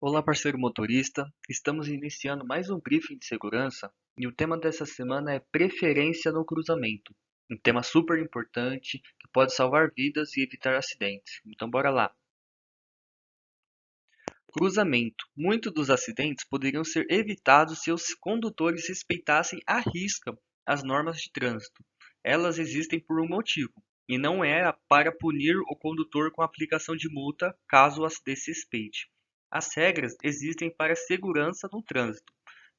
Olá, parceiro motorista. Estamos iniciando mais um briefing de segurança e o tema dessa semana é preferência no cruzamento. Um tema super importante que pode salvar vidas e evitar acidentes. Então, bora lá. Cruzamento. Muitos dos acidentes poderiam ser evitados se os condutores respeitassem à risca as normas de trânsito. Elas existem por um motivo, e não é para punir o condutor com a aplicação de multa caso as desrespeite. As regras existem para a segurança no trânsito.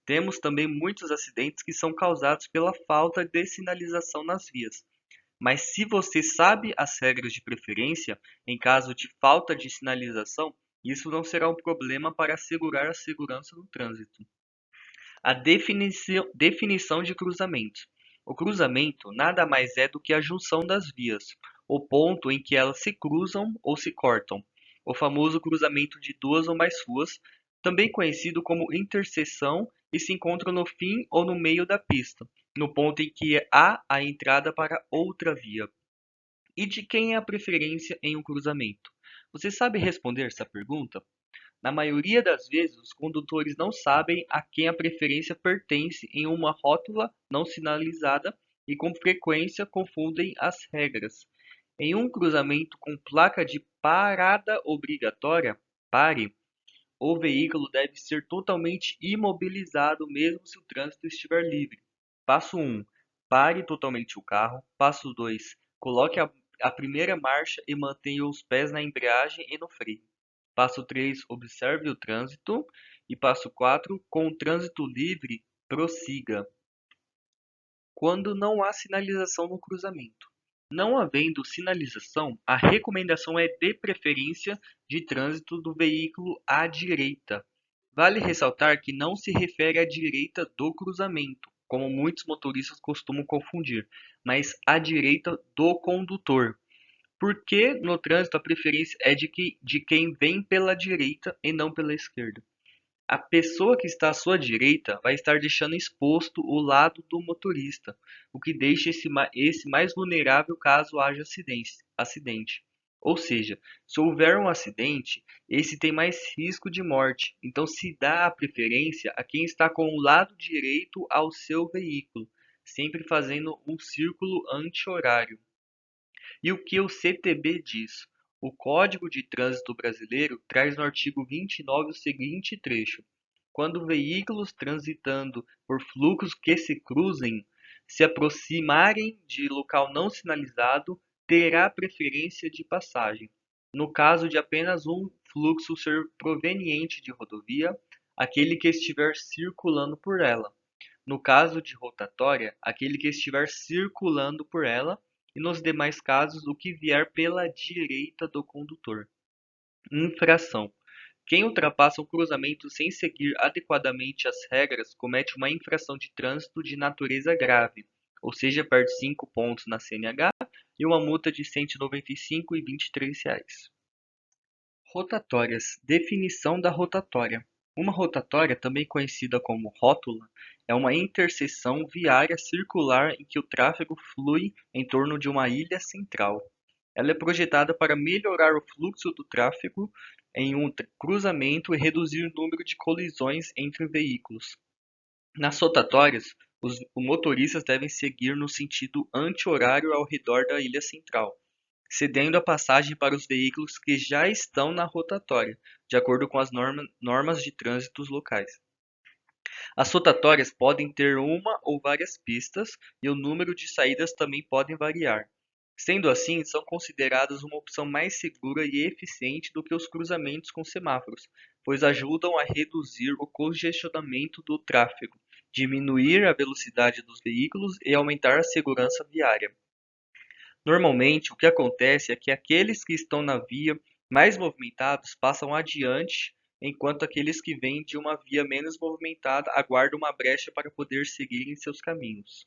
Temos também muitos acidentes que são causados pela falta de sinalização nas vias. Mas se você sabe as regras de preferência, em caso de falta de sinalização, isso não será um problema para assegurar a segurança no trânsito. A definição de cruzamento. O cruzamento nada mais é do que a junção das vias, o ponto em que elas se cruzam ou se cortam. O famoso cruzamento de duas ou mais ruas, também conhecido como interseção, e se encontra no fim ou no meio da pista, no ponto em que há a entrada para outra via. E de quem é a preferência em um cruzamento? Você sabe responder essa pergunta? Na maioria das vezes, os condutores não sabem a quem a preferência pertence em uma rótula não sinalizada e com frequência confundem as regras. Em um cruzamento com placa de parada obrigatória, pare, o veículo deve ser totalmente imobilizado mesmo se o trânsito estiver livre. Passo 1. Pare totalmente o carro. Passo 2. Coloque a primeira marcha e mantenha os pés na embreagem e no freio. Passo 3. Observe o trânsito. E passo 4. Com o trânsito livre, prossiga. Quando não há sinalização no cruzamento. Não havendo sinalização, a recomendação é de preferência de trânsito do veículo à direita. Vale ressaltar que não se refere à direita do cruzamento, como muitos motoristas costumam confundir, mas à direita do condutor. Porque no trânsito a preferência é de quem vem pela direita e não pela esquerda. A pessoa que está à sua direita vai estar deixando exposto o lado do motorista, o que deixa esse mais vulnerável caso haja acidente. Ou seja, se houver um acidente, esse tem mais risco de morte, então se dá a preferência a quem está com o lado direito ao seu veículo, sempre fazendo um círculo anti-horário. E o que o CTB diz? O Código de Trânsito Brasileiro traz no artigo 29 o seguinte trecho: quando veículos transitando por fluxos que se cruzem se aproximarem de local não sinalizado, terá preferência de passagem. No caso de apenas um fluxo ser proveniente de rodovia, aquele que estiver circulando por ela. No caso de rotatória, aquele que estiver circulando por ela, e nos demais casos, o que vier pela direita do condutor. Infração: quem ultrapassa o cruzamento sem seguir adequadamente as regras comete uma infração de trânsito de natureza grave, ou seja, perde 5 pontos na CNH e uma multa de R$ 195,23. Rotatórias. Definição da rotatória. Uma rotatória, também conhecida como rótula, é uma interseção viária circular em que o tráfego flui em torno de uma ilha central. Ela é projetada para melhorar o fluxo do tráfego em um cruzamento e reduzir o número de colisões entre veículos. Nas rotatórias, os motoristas devem seguir no sentido anti-horário ao redor da ilha central, cedendo a passagem para os veículos que já estão na rotatória, de acordo com as normas de trânsito locais. As rotatórias podem ter uma ou várias pistas e o número de saídas também podem variar. Sendo assim, são consideradas uma opção mais segura e eficiente do que os cruzamentos com semáforos, pois ajudam a reduzir o congestionamento do tráfego, diminuir a velocidade dos veículos e aumentar a segurança viária. Normalmente, o que acontece é que aqueles que estão na via mais movimentados passam adiante, enquanto aqueles que vêm de uma via menos movimentada aguardam uma brecha para poder seguir em seus caminhos.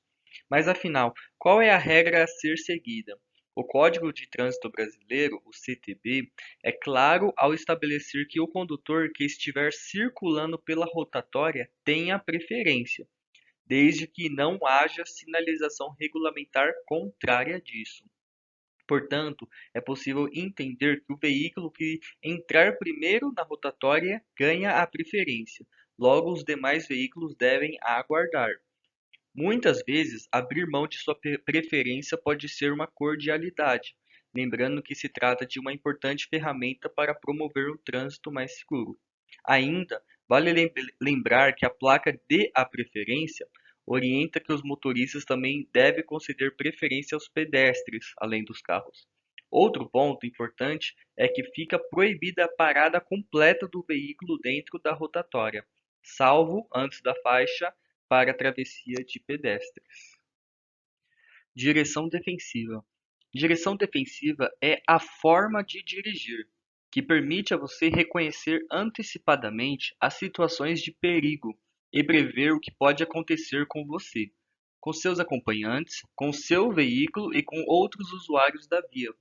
Mas afinal, qual é a regra a ser seguida? O Código de Trânsito Brasileiro, o CTB, é claro ao estabelecer que o condutor que estiver circulando pela rotatória tenha preferência, desde que não haja sinalização regulamentar contrária disso. Portanto, é possível entender que o veículo que entrar primeiro na rotatória ganha a preferência. Logo, os demais veículos devem aguardar. Muitas vezes, abrir mão de sua preferência pode ser uma cordialidade, lembrando que se trata de uma importante ferramenta para promover um trânsito mais seguro. Ainda, vale lembrar que a placa "Dê a preferência" orienta que os motoristas também devem conceder preferência aos pedestres, além dos carros. Outro ponto importante é que fica proibida a parada completa do veículo dentro da rotatória, salvo antes da faixa para travessia de pedestres. Direção defensiva. Direção defensiva é a forma de dirigir que permite a você reconhecer antecipadamente as situações de perigo e prever o que pode acontecer com você, com seus acompanhantes, com seu veículo e com outros usuários da via.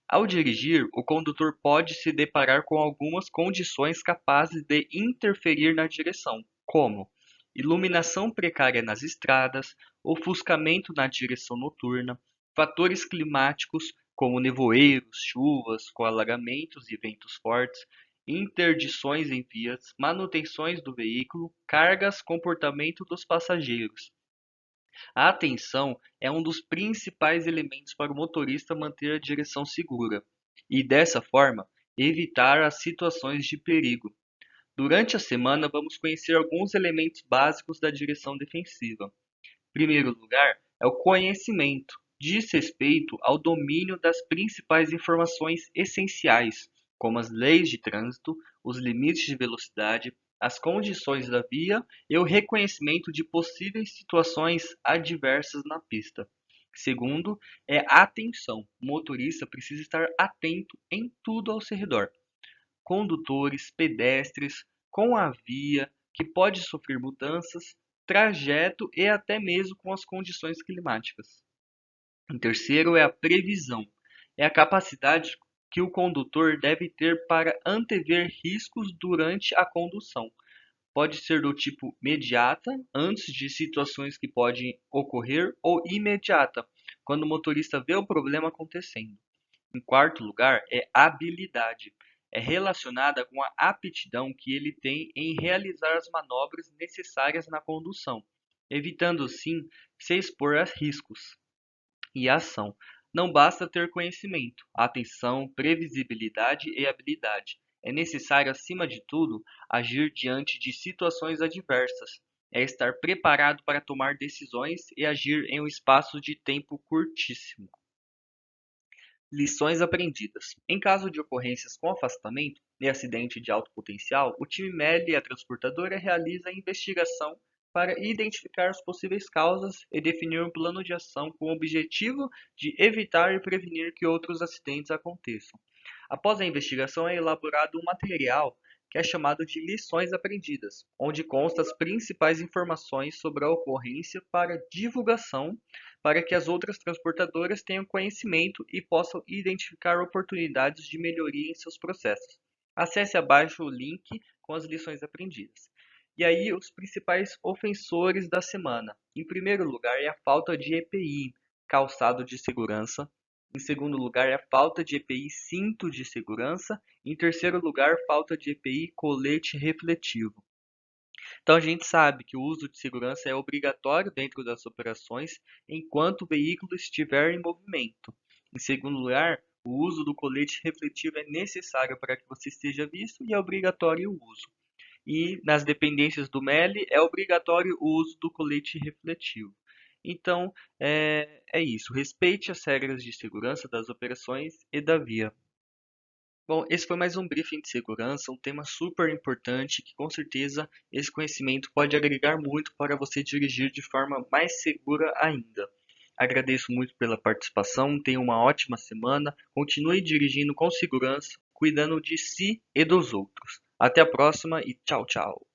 Ao dirigir, o condutor pode se deparar com algumas condições capazes de interferir na direção, como iluminação precária nas estradas, ofuscamento na direção noturna, fatores climáticos como nevoeiros, chuvas com alagamentos e ventos fortes, interdições em vias, manutenções do veículo, cargas, comportamento dos passageiros. A atenção é um dos principais elementos para o motorista manter a direção segura e, dessa forma, evitar as situações de perigo. Durante a semana, vamos conhecer alguns elementos básicos da direção defensiva. Em primeiro lugar, é o conhecimento. Diz respeito ao domínio das principais informações essenciais, como as leis de trânsito, os limites de velocidade, as condições da via e o reconhecimento de possíveis situações adversas na pista. Segundo, é atenção. O motorista precisa estar atento em tudo ao seu redor. Condutores, pedestres, com a via, que pode sofrer mudanças, trajeto e até mesmo com as condições climáticas. O terceiro é a previsão. É a capacidade que o condutor deve ter para antever riscos durante a condução. Pode ser do tipo imediata, antes de situações que podem ocorrer, ou imediata, quando o motorista vê o problema acontecendo. Em quarto lugar, é habilidade. É relacionada com a aptidão que ele tem em realizar as manobras necessárias na condução, evitando assim se expor a riscos. E ação. Não basta ter conhecimento, atenção, previsibilidade e habilidade. É necessário, acima de tudo, agir diante de situações adversas. É estar preparado para tomar decisões e agir em um espaço de tempo curtíssimo. Lições aprendidas. Em caso de ocorrências com afastamento e acidente de alto potencial, o time MEL e a transportadora realiza a investigação para identificar as possíveis causas e definir um plano de ação com o objetivo de evitar e prevenir que outros acidentes aconteçam. Após a investigação, é elaborado um material que é chamado de lições aprendidas, onde consta as principais informações sobre a ocorrência para divulgação, para que as outras transportadoras tenham conhecimento e possam identificar oportunidades de melhoria em seus processos. Acesse abaixo o link com as lições aprendidas. E aí, os principais ofensores da semana. Em primeiro lugar, é a falta de EPI, calçado de segurança. Em segundo lugar, é a falta de EPI, cinto de segurança. Em terceiro lugar, falta de EPI, colete refletivo. Então a gente sabe que o uso de segurança é obrigatório dentro das operações enquanto o veículo estiver em movimento. Em segundo lugar, o uso do colete refletivo é necessário para que você esteja visto e é obrigatório o uso. E nas dependências do MEL é obrigatório o uso do colete refletivo. Então, é isso. Respeite as regras de segurança das operações e da via. Bom, esse foi mais um briefing de segurança, um tema super importante que com certeza esse conhecimento pode agregar muito para você dirigir de forma mais segura ainda. Agradeço muito pela participação, tenha uma ótima semana, continue dirigindo com segurança, cuidando de si e dos outros. Até a próxima e tchau, tchau.